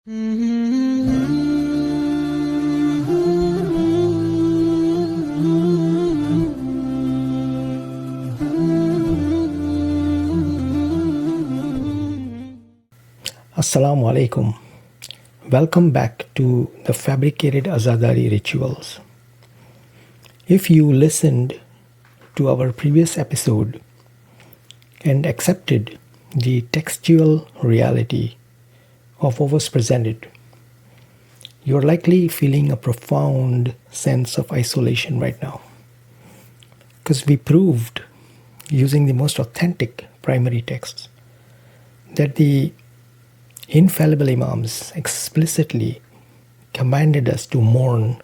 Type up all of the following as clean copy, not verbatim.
Assalamu alaikum. Welcome back to the Fabricated Azadari Rituals. If you listened to our previous episode and accepted the textual reality of what was presented, you're likely feeling a profound sense of isolation right now. Because we proved, using the most authentic primary texts, that the Infallible Imams explicitly commanded us to mourn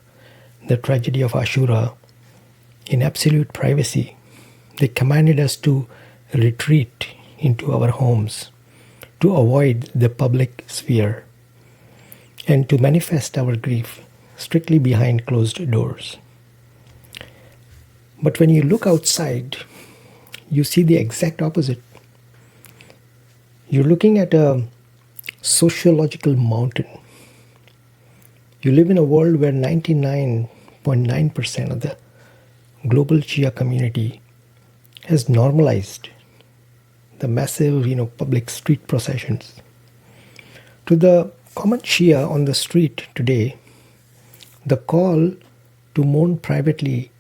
the tragedy of Ashura in absolute privacy. They commanded us to retreat into our homes, to avoid the public sphere, and to manifest our grief strictly behind closed doors. But when you look outside, you see the exact opposite. You're looking at a sociological mountain. You live in a world where 99.9% of the global Shia community has normalized the massive, public street processions. To the common Shia on the street today, the call to mourn privately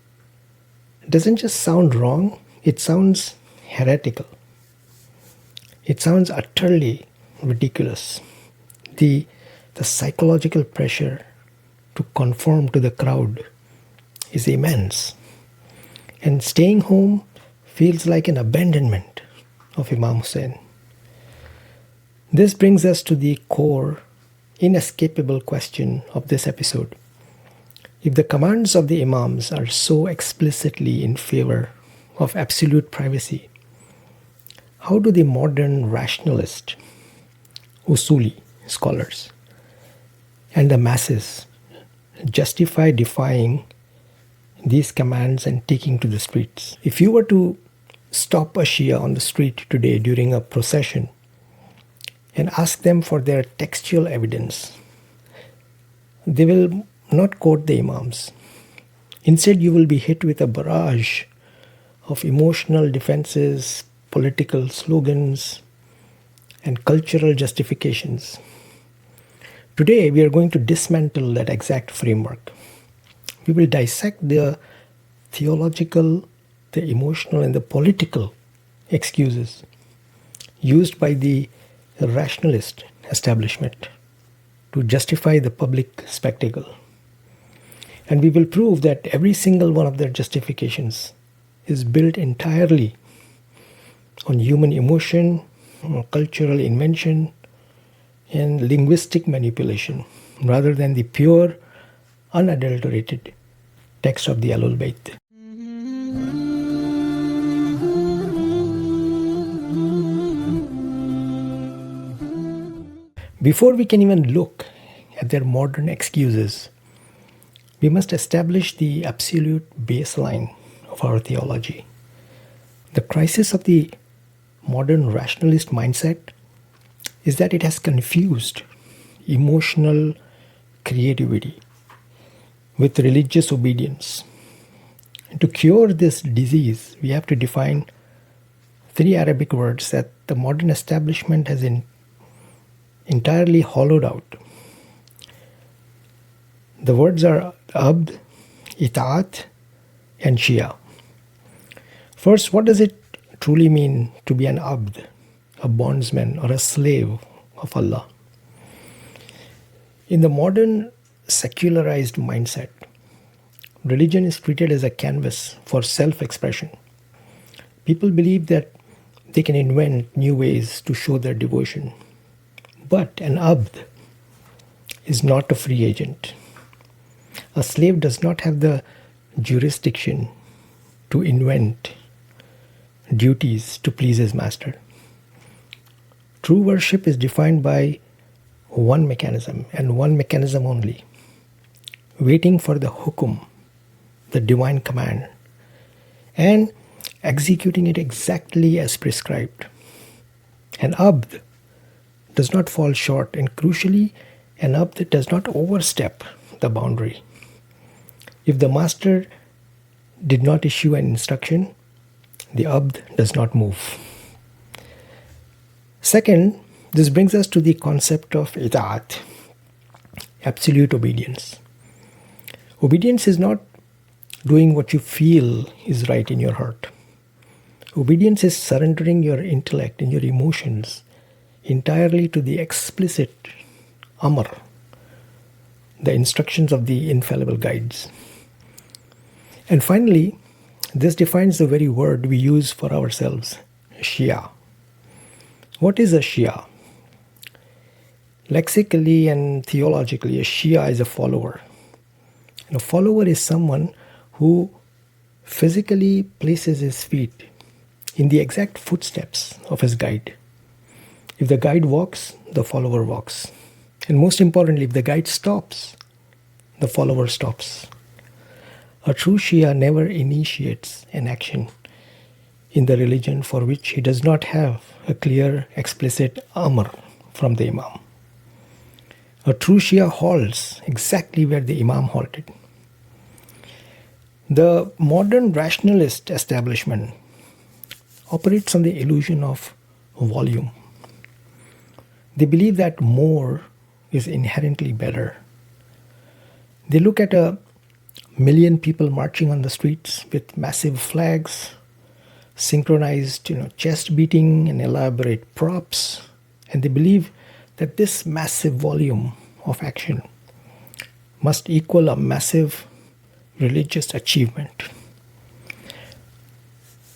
doesn't just sound wrong, it sounds heretical. It sounds utterly ridiculous. The psychological pressure to conform to the crowd is immense. And staying home feels like an abandonment of Imam Hussain. This brings us to the core, inescapable question of this episode. If the commands of the Imams are so explicitly in favor of absolute privacy, how do the modern rationalist, Usuli scholars, and the masses justify defying these commands and taking to the streets? If you were to stop a Shia on the street today during a procession and ask them for their textual evidence, they will not quote the Imams. Instead, you will be hit with a barrage of emotional defenses, political slogans, and cultural justifications. Today, we are going to dismantle that exact framework. We will dissect the theological, the emotional, and the political excuses used by the rationalist establishment to justify the public spectacle. And we will prove that every single one of their justifications is built entirely on human emotion, cultural invention, and linguistic manipulation, rather than the pure, unadulterated text of the al-Bayt. Before we can even look at their modern excuses, we must establish the absolute baseline of our theology. The crisis of the modern rationalist mindset is that it has confused emotional creativity with religious obedience. And to cure this disease, we have to define three Arabic words that the modern establishment has entirely hollowed out. The words are abd, Ita'at, and Shia. First, what does it truly mean to be an abd, a bondsman or a slave of Allah? In the modern secularized mindset, religion is treated as a canvas for self-expression. People believe that they can invent new ways to show their devotion. But an abd is not a free agent. A slave does not have the jurisdiction to invent duties to please his master. True worship is defined by one mechanism and one mechanism only: waiting for the hukum, the divine command, and executing it exactly as prescribed. An abd does not fall short, and crucially, an abd does not overstep the boundary. If the master did not issue an instruction, the abd does not move. Second, this brings us to the concept of Ita'at, absolute obedience. Obedience is not doing what you feel is right in your heart. Obedience is surrendering your intellect and your emotions entirely to the explicit amr, the instructions of the infallible guides. And finally, this defines the very word we use for ourselves, Shia. What is a Shia? Lexically and theologically, a Shia is a follower. And a follower is someone who physically places his feet in the exact footsteps of his guide. If the guide walks, the follower walks. And most importantly, if the guide stops, the follower stops. A true Shia never initiates an action in the religion for which he does not have a clear, explicit amr from the Imam. A true Shia halts exactly where the Imam halted. The modern rationalist establishment operates on the illusion of volume. They believe that more is inherently better. They look at 1,000,000 people marching on the streets with massive flags, synchronized chest beating and elaborate props, and they believe that this massive volume of action must equal a massive religious achievement.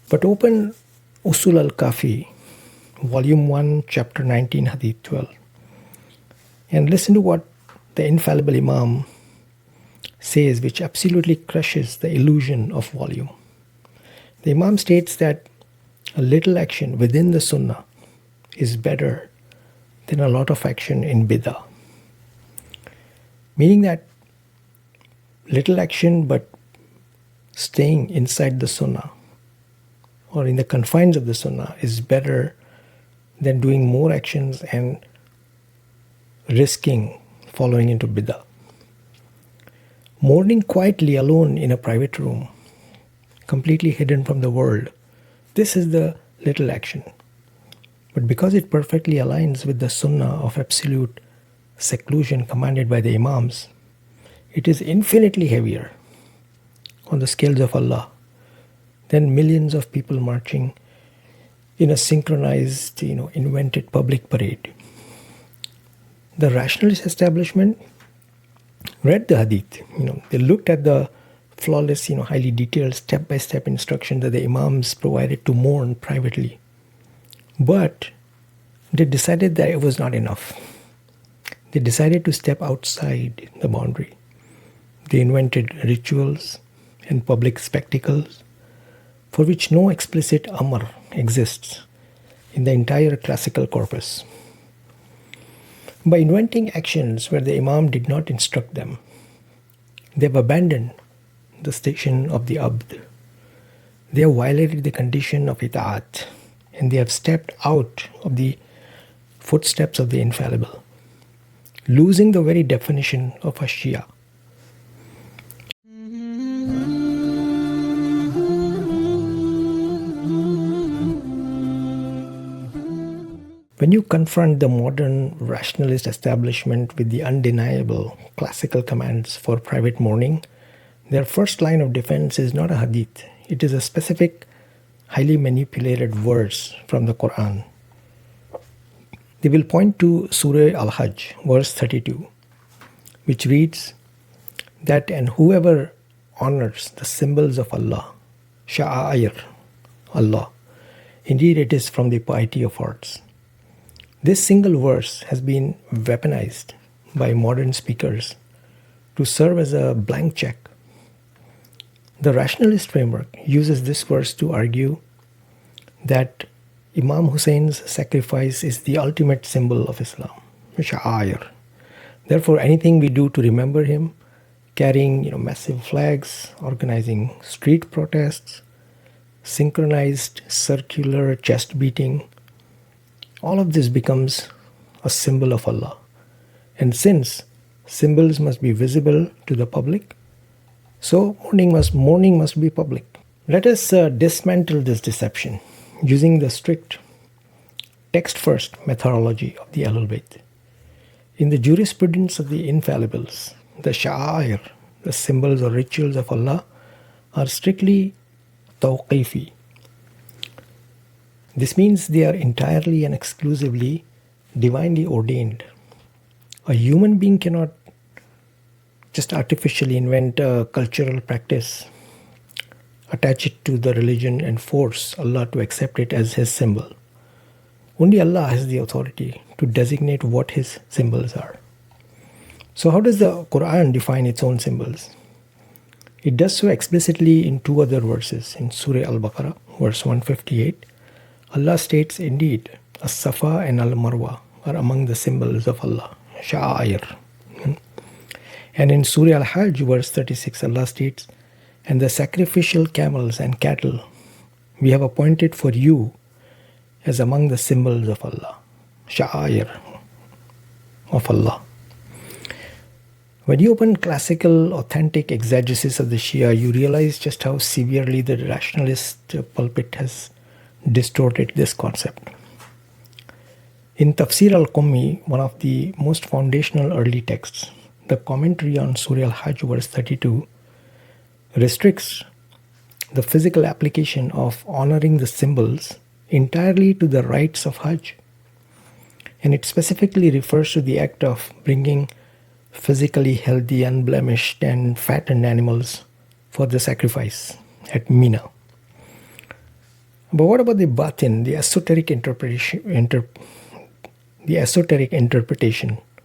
But open Usul al-Kafi, Volume 1, Chapter 19, Hadith 12, and listen to what the Infallible Imam says, which absolutely crushes the illusion of volume. The Imam states that a little action within the Sunnah is better than a lot of action in Bid'ah. Meaning that little action but staying inside the Sunnah or in the confines of the Sunnah is better than doing more actions and risking following into Bid'ah. Mourning quietly alone in a private room, completely hidden from the world, this is the little action. But because it perfectly aligns with the Sunnah of absolute seclusion commanded by the Imams, it is infinitely heavier on the scales of Allah than millions of people marching in a synchronized, invented public parade. The rationalist establishment read the Hadith. They looked at the flawless, highly detailed step-by-step instruction that the Imams provided to mourn privately. But they decided that it was not enough. They decided to step outside the boundary. They invented rituals and public spectacles for which no explicit amr exists in the entire classical corpus. By inventing actions where the Imam did not instruct them, they have abandoned the station of the abd. They have violated the condition of Ita'at, and they have stepped out of the footsteps of the infallible, losing the very definition of a Shia. When you confront the modern rationalist establishment with the undeniable classical commands for private mourning, their first line of defense is not a hadith. It is a specific, highly manipulated verse from the Quran. They will point to Surah Al-Hajj, verse 32, which reads that, "And whoever honors the symbols of Allah, Sha'a'ir Allah, indeed it is from the piety of hearts." This single verse has been weaponized by modern speakers to serve as a blank check. The rationalist framework uses this verse to argue that Imam Hussein's sacrifice is the ultimate symbol of Islam, Sha'a'ir. Therefore, anything we do to remember him, carrying massive flags, organizing street protests, synchronized circular chest beating, all of this becomes a symbol of Allah And since symbols must be visible to the public, so mourning must be public. Let us dismantle this deception using the strict text-first methodology of the al-Bayt. In the jurisprudence of the infallibles, the Sha'a'ir, the symbols or rituals of Allah, are strictly tawqifi. This means they are entirely and exclusively divinely ordained. A human being cannot just artificially invent a cultural practice, attach it to the religion and force Allah to accept it as his symbol. Only Allah has the authority to designate what his symbols are. So how does the Quran define its own symbols? It does so explicitly in two other verses. In Surah Al-Baqarah, verse 158, Allah states, indeed, As-Safa and Al-Marwa are among the symbols of Allah, Sha'a'ir. And in Surah Al-Hajj, verse 36, Allah states, and the sacrificial camels and cattle we have appointed for you as among the symbols of Allah, Sha'a'ir of Allah. When you open classical, authentic exegesis of the Shia, you realize just how severely the rationalist pulpit has distorted this concept. In Tafsir al-Qummi, one of the most foundational early texts, the commentary on Surah Al-Hajj, verse 32, restricts the physical application of honoring the symbols entirely to the rites of Hajj. And it specifically refers to the act of bringing physically healthy, unblemished, and fattened animals for the sacrifice at Mina. But what about the batin, the esoteric interpretation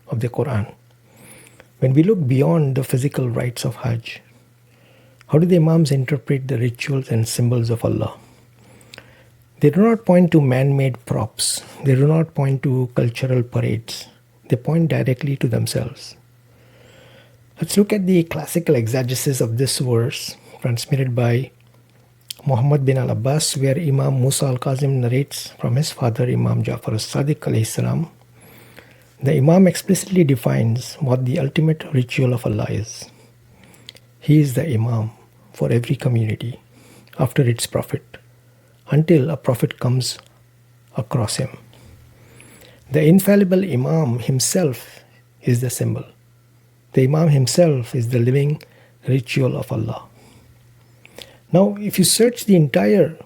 of the Quran? When we look beyond the physical rites of Hajj, how do the Imams interpret the rituals and symbols of Allah? They do not point to man-made props. They do not point to cultural parades. They point directly to themselves. Let's look at the classical exegesis of this verse transmitted by Muhammad bin al-Abbas, where Imam Musa al-Kazim narrates from his father Imam Ja'far as-Sadiq alayhi salam. The Imam explicitly defines what the ultimate ritual of Allah is. He is the Imam for every community after its prophet, until a prophet comes across him. The infallible Imam himself is the symbol. The Imam himself is the living ritual of Allah. Now, if you search the entire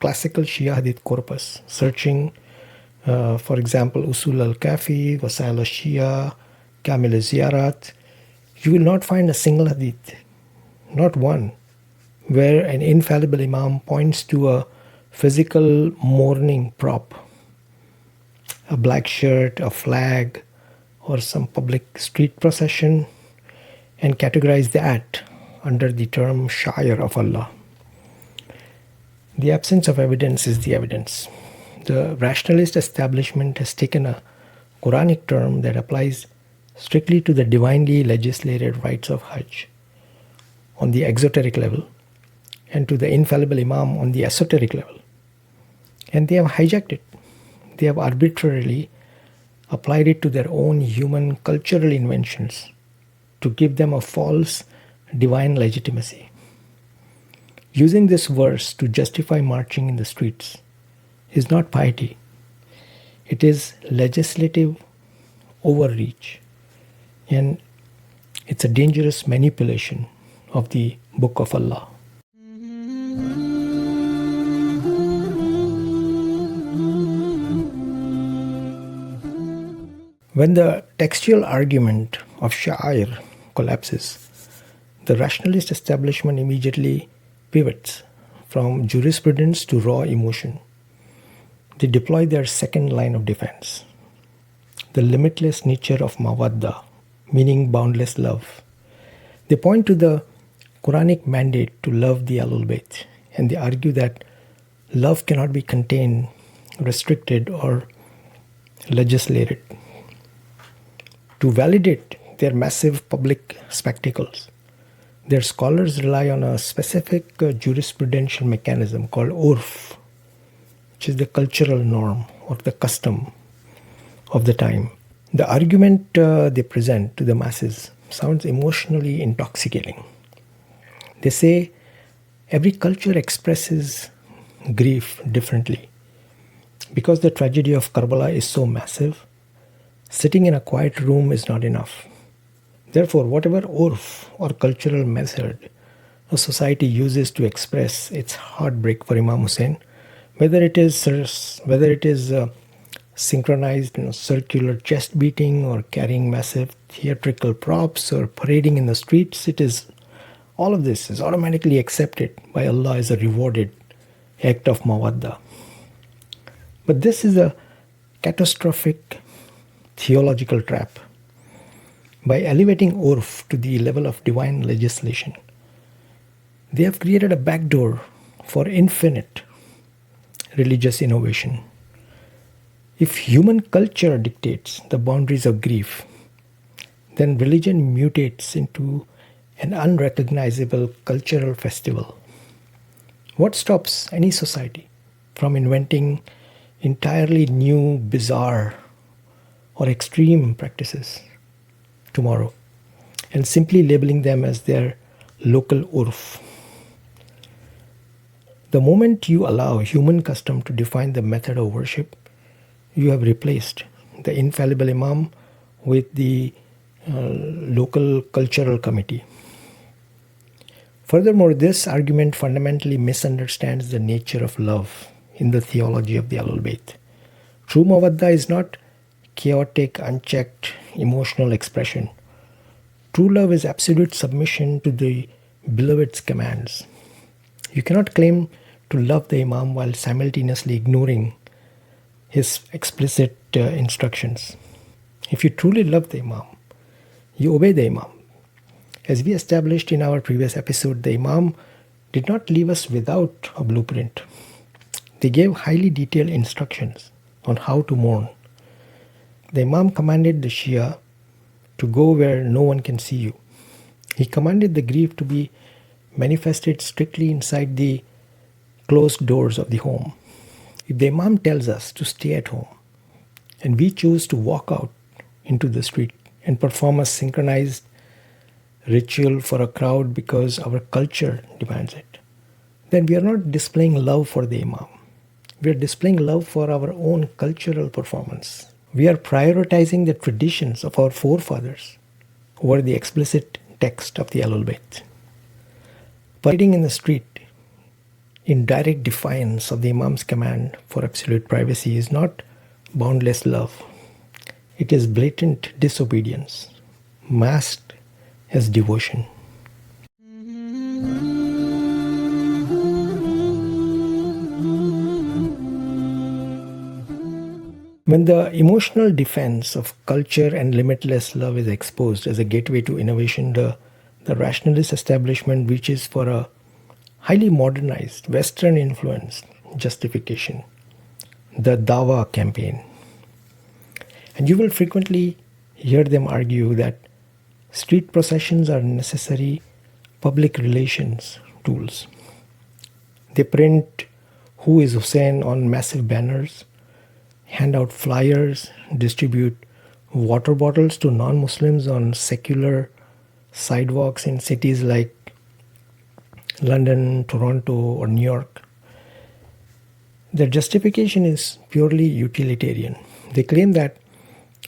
classical Shia Hadith corpus, searching, for example, Usul al-Kafi, Wasail al-Shia, Kamil al-Ziyarat, you will not find a single Hadith, not one, where an infallible Imam points to a physical mourning prop, a black shirt, a flag, or some public street procession, and categorize that under the term Sha'a'ir of Allah. The absence of evidence is the evidence. The rationalist establishment has taken a Quranic term that applies strictly to the divinely legislated rites of Hajj on the exoteric level, and to the infallible Imam on the esoteric level. And they have hijacked it. They have arbitrarily applied it to their own human cultural inventions to give them a false divine legitimacy. Using this verse to justify marching in the streets is not piety. It is legislative overreach. And it's a dangerous manipulation of the Book of Allah. When the textual argument of Sha'a'ir collapses, the rationalist establishment immediately pivots from jurisprudence to raw emotion. They deploy their second line of defense, the limitless nature of Mawaddah, meaning boundless love. They point to the Quranic mandate to love the al-Bayt, and they argue that love cannot be contained, restricted, or legislated. To validate their massive public spectacles, their scholars rely on a specific jurisprudential mechanism called urf, which is the cultural norm or the custom of the time. The argument they present to the masses sounds emotionally intoxicating. They say every culture expresses grief differently. Because the tragedy of Karbala is so massive, sitting in a quiet room is not enough. Therefore, whatever urf or cultural method a society uses to express its heartbreak for Imam Hussain, whether it is synchronized, circular chest beating, or carrying massive theatrical props, or parading in the streets, all of this is automatically accepted by Allah as a rewarded act of Mawaddah. But this is a catastrophic theological trap. By elevating urf to the level of divine legislation, they have created a backdoor for infinite religious innovation. If human culture dictates the boundaries of grief, then religion mutates into an unrecognizable cultural festival. What stops any society from inventing entirely new, bizarre, or extreme practices tomorrow and simply labeling them as their local urf? The moment you allow human custom to define the method of worship, you have replaced the infallible imam with the local cultural committee. Furthermore, this argument fundamentally misunderstands the nature of love in the theology of the al-Bayt. True Mawaddah is not chaotic, unchecked, emotional expression. True love is absolute submission to the beloved's commands. You cannot claim to love the Imam while simultaneously ignoring his explicit instructions. If you truly love the Imam, you obey the Imam. As we established in our previous episode, the Imam did not leave us without a blueprint. They gave highly detailed instructions on how to mourn. The Imam commanded the Shia to go where no one can see you. He commanded the grief to be manifested strictly inside the closed doors of the home. If the Imam tells us to stay at home and we choose to walk out into the street and perform a synchronized ritual for a crowd because our culture demands it, then we are not displaying love for the Imam. We are displaying love for our own cultural performance. We are prioritizing the traditions of our forefathers over the explicit text of the al-Bayt. Parading in the street in direct defiance of the Imam's command for absolute privacy is not boundless love. It is blatant disobedience, masked as devotion. When the emotional defense of culture and limitless love is exposed as a gateway to innovation, the rationalist establishment reaches for a highly modernized, Western-influenced justification, the Dawah campaign. And you will frequently hear them argue that street processions are necessary public relations tools. They print "Who is Hussain" on massive banners, hand out flyers, distribute water bottles to non-Muslims on secular sidewalks in cities like London, Toronto, or New York. Their justification is purely utilitarian. They claim that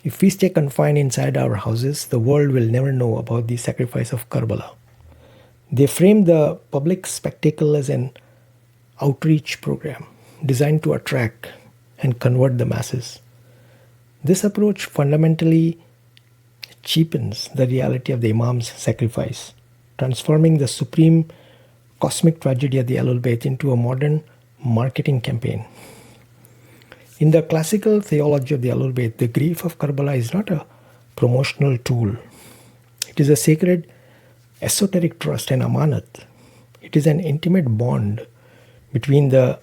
if we stay confined inside our houses, the world will never know about the sacrifice of Karbala. They frame the public spectacle as an outreach program designed to attract and convert the masses. This approach fundamentally cheapens the reality of the Imam's sacrifice, transforming the supreme cosmic tragedy of the al-Bayt into a modern marketing campaign. In the classical theology of the al-Bayt, the grief of Karbala is not a promotional tool. It is a sacred esoteric trust and amanat. It is an intimate bond between the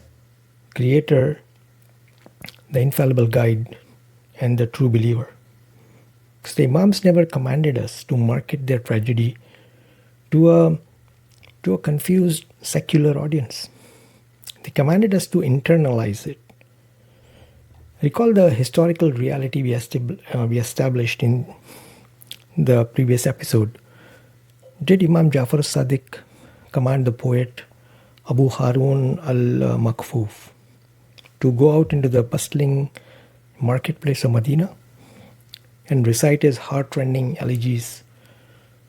creator, the infallible guide, and the true believer. Because the Imams never commanded us to market their tragedy to a confused secular audience. They commanded us to internalize it, Recall the historical reality we established in the previous episode. Did Imam Jafar Sadiq command the poet Abu Harun al-Makfuf to go out into the bustling marketplace of Medina and recite his heart-rending elegies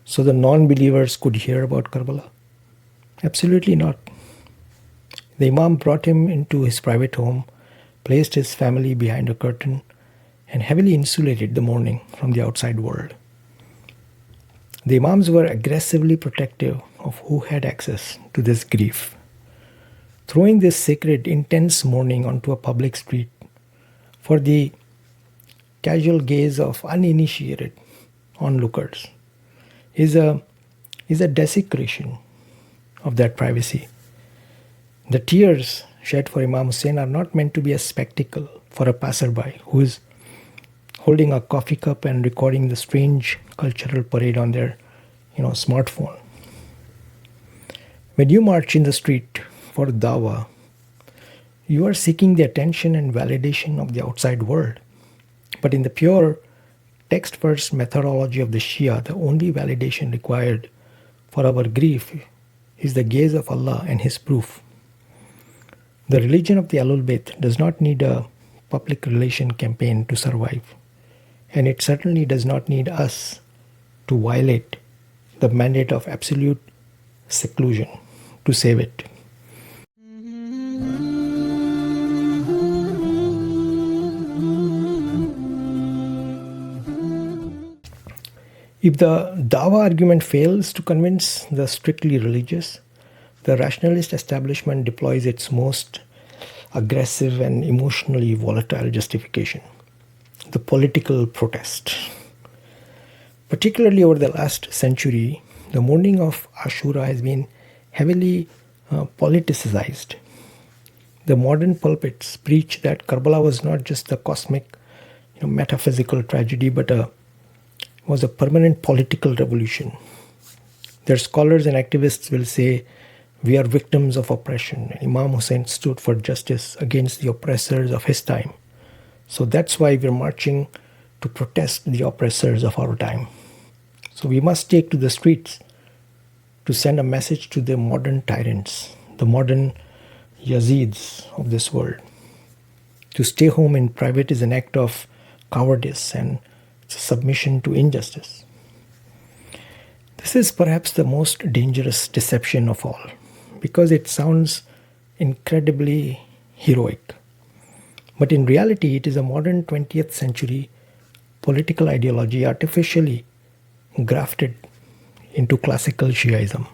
so the non-believers could hear about Karbala? Absolutely not. The Imam brought him into his private home, placed his family behind a curtain, and heavily insulated the mourning from the outside world. The Imams were aggressively protective of who had access to this grief. Throwing this sacred, intense mourning onto a public street for the casual gaze of uninitiated onlookers is a desecration of that privacy. The tears shed for Imam Hussain are not meant to be a spectacle for a passerby who is holding a coffee cup and recording the strange cultural parade on their smartphone. When you march in the street for Dawah, you are seeking the attention and validation of the outside world. But in the pure text-first methodology of the Shia, the only validation required for our grief is the gaze of Allah and His proof. The religion of the al-Bayt does not need a public relation campaign to survive, and it certainly does not need us to violate the mandate of absolute seclusion to save it. If the Dawah argument fails to convince the strictly religious, the rationalist establishment deploys its most aggressive and emotionally volatile justification: the political protest. Particularly over the last century, the mourning of Ashura has been heavily politicized. The modern pulpits preach that Karbala was not just a cosmic, metaphysical tragedy, but was a permanent political revolution. Their scholars and activists will say, we are victims of oppression, and Imam Hussain stood for justice against the oppressors of his time. So that's why we're marching to protest the oppressors of our time. So we must take to the streets to send a message to the modern tyrants, the modern Yazids of this world. To stay home in private is an act of cowardice and it's a submission to injustice. This is perhaps the most dangerous deception of all, because it sounds incredibly heroic. But in reality, it is a modern 20th century political ideology artificially grafted into classical Shiaism.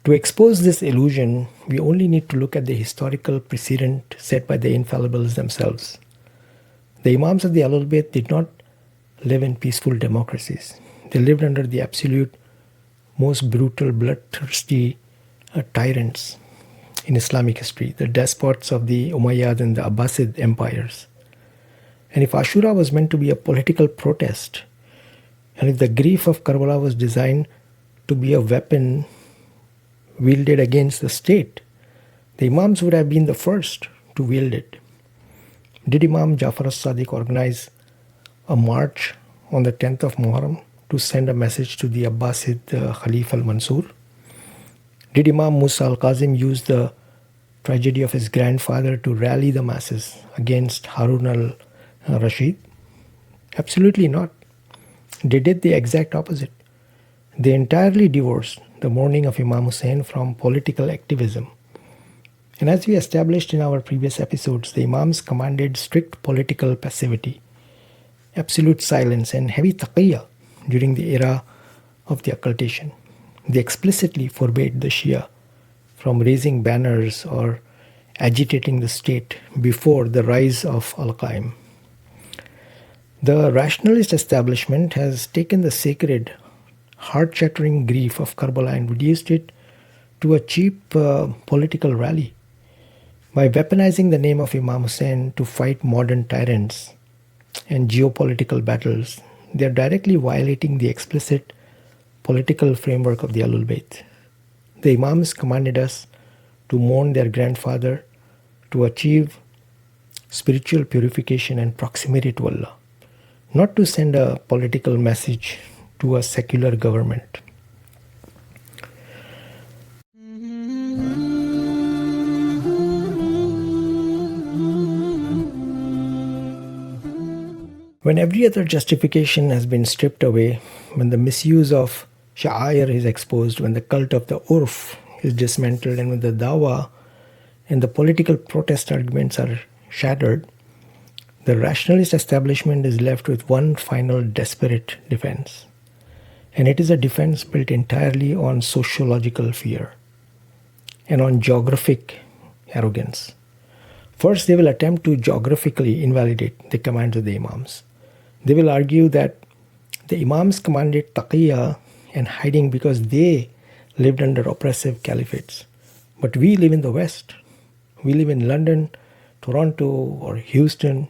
To expose this illusion, we only need to look at the historical precedent set by the Infallibles themselves. The Imams of the al-Bayt did not live in peaceful democracies. They lived under the absolute, most brutal, bloodthirsty tyrants in Islamic history, the despots of the Umayyad and the Abbasid empires. And if Ashura was meant to be a political protest, and if the grief of Karbala was designed to be a weapon wielded against the state, the Imams would have been the first to wield it. Did Imam Jafar Sadiq organize a march on the 10th of Muharram to send a message to the Abbasid Khalif al-Mansur? Did Imam Musa al-Kazim use the tragedy of his grandfather to rally the masses against Harun al-Rashid? Absolutely not. They did the exact opposite. They entirely divorced the mourning of Imam Hussain from political activism. And as we established in our previous episodes, the Imams commanded strict political passivity, absolute silence, and heavy taqiyya during the era of the occultation. They explicitly forbade the Shia from raising banners or agitating the state before the rise of Al-Qaim. The rationalist establishment has taken the sacred, heart-shattering grief of Karbala and reduced it to a cheap political rally. By weaponizing the name of Imam Hussain to fight modern tyrants and geopolitical battles, they are directly violating the explicit political framework of the al-Bayt. The Imams commanded us to mourn their grandfather, to achieve spiritual purification and proximity to Allah, not to send a political message to a secular government. When every other justification has been stripped away, when the misuse of Sha'a'ir is exposed, when the cult of the Urf is dismantled, and when the Dawah and the political protest arguments are shattered, the rationalist establishment is left with one final desperate defense. And it is a defense built entirely on sociological fear and on geographic arrogance. First, they will attempt to geographically invalidate the commands of the Imams. They will argue that the Imams commanded taqiyya and hiding because they lived under oppressive caliphates. But we live in the West. We live in London, Toronto, or Houston.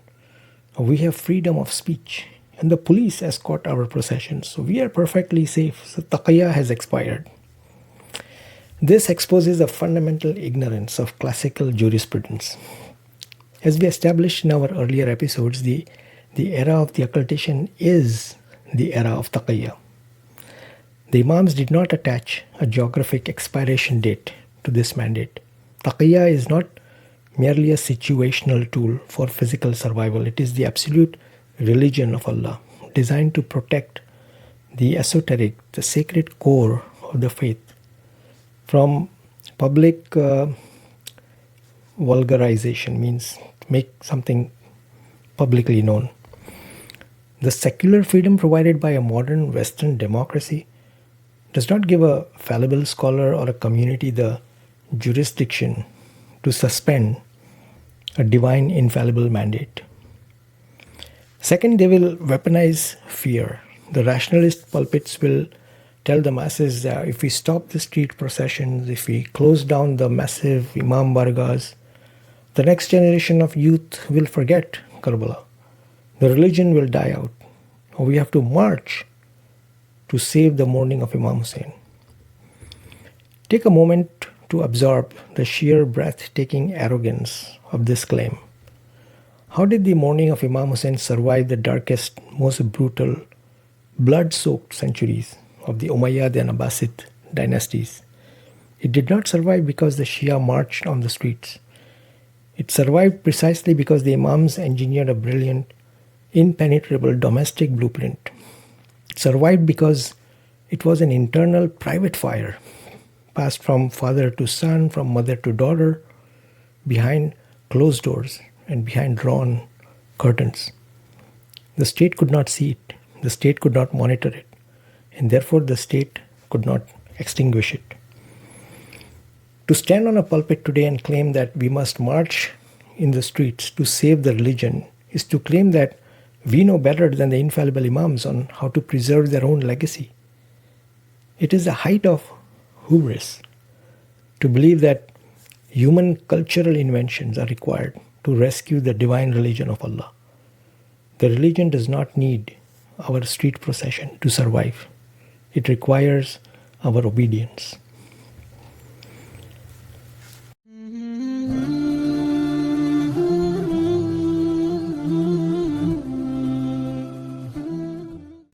We have freedom of speech. And the police escort our processions. So we are perfectly safe. So taqiyya has expired. This exposes a fundamental ignorance of classical jurisprudence. As we established in our earlier episodes, the era of the occultation is the era of taqiyya. The Imams did not attach a geographic expiration date to this mandate. Taqiyya is not merely a situational tool for physical survival. It is the absolute religion of Allah, designed to protect the esoteric, the sacred core of the faith from public vulgarization, means make something publicly known. The secular freedom provided by a modern Western democracy does not give a fallible scholar or a community the jurisdiction to suspend a divine infallible mandate. Second, they will weaponize fear. The rationalist pulpits will tell the masses that if we stop the street processions, if we close down the massive Imam Bargas, the next generation of youth will forget Karbala. The religion will die out. Or we have to march to save the mourning of Imam Hussain. Take a moment to absorb the sheer breathtaking arrogance of this claim. How did the mourning of Imam Hussain survive the darkest, most brutal, blood-soaked centuries of the Umayyad and Abbasid dynasties? It did not survive because the Shia marched on the streets. It survived precisely because the Imams engineered a brilliant, impenetrable domestic blueprint. It survived because it was an internal private fire, passed from father to son, from mother to daughter, behind closed doors and behind drawn curtains. The state could not see it, the state could not monitor it, and therefore the state could not extinguish it. To stand on a pulpit today and claim that we must march in the streets to save the religion is to claim that we know better than the infallible Imams on how to preserve their own legacy. It is the height of hubris to believe that human cultural inventions are required to rescue the divine religion of Allah. The religion does not need our street procession to survive. It requires our obedience.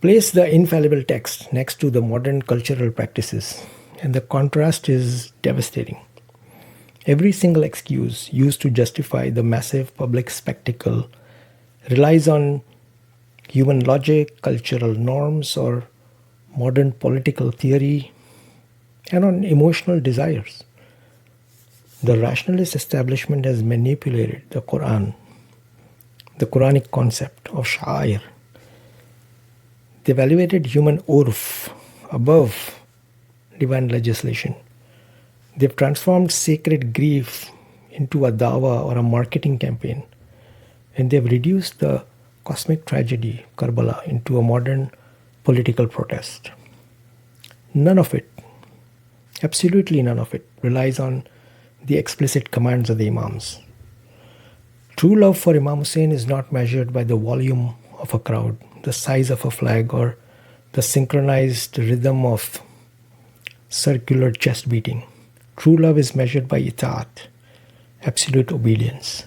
Place the infallible text next to the modern cultural practices, and the contrast is devastating. Every single excuse used to justify the massive public spectacle relies on human logic, cultural norms, or modern political theory, and on emotional desires. The rationalist establishment has manipulated the Quran, the Quranic concept of Sha'a'ir. They've elevated human urf above divine legislation. They've transformed sacred grief into a dawah or a marketing campaign. And they've reduced the cosmic tragedy, Karbala, into a modern political protest. None of it, absolutely none of it, relies on the explicit commands of the Imams. True love for Imam Hussain is not measured by the volume of a crowd, the size of a flag, or the synchronized rhythm of circular chest beating. True love is measured by Ita'at, absolute obedience.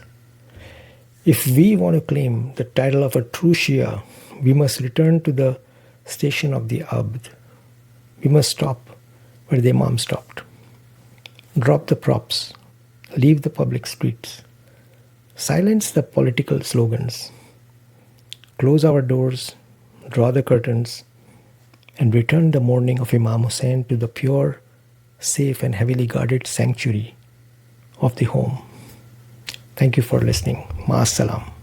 If we want to claim the title of a true Shia, we must return to the station of the Abd. We must stop where the Imam stopped. Drop the props, leave the public streets, silence the political slogans, close our doors, draw the curtains, and return the mourning of Imam Hussain to the pure, safe, and heavily guarded sanctuary of the home. Thank you for listening. Ma'as salam.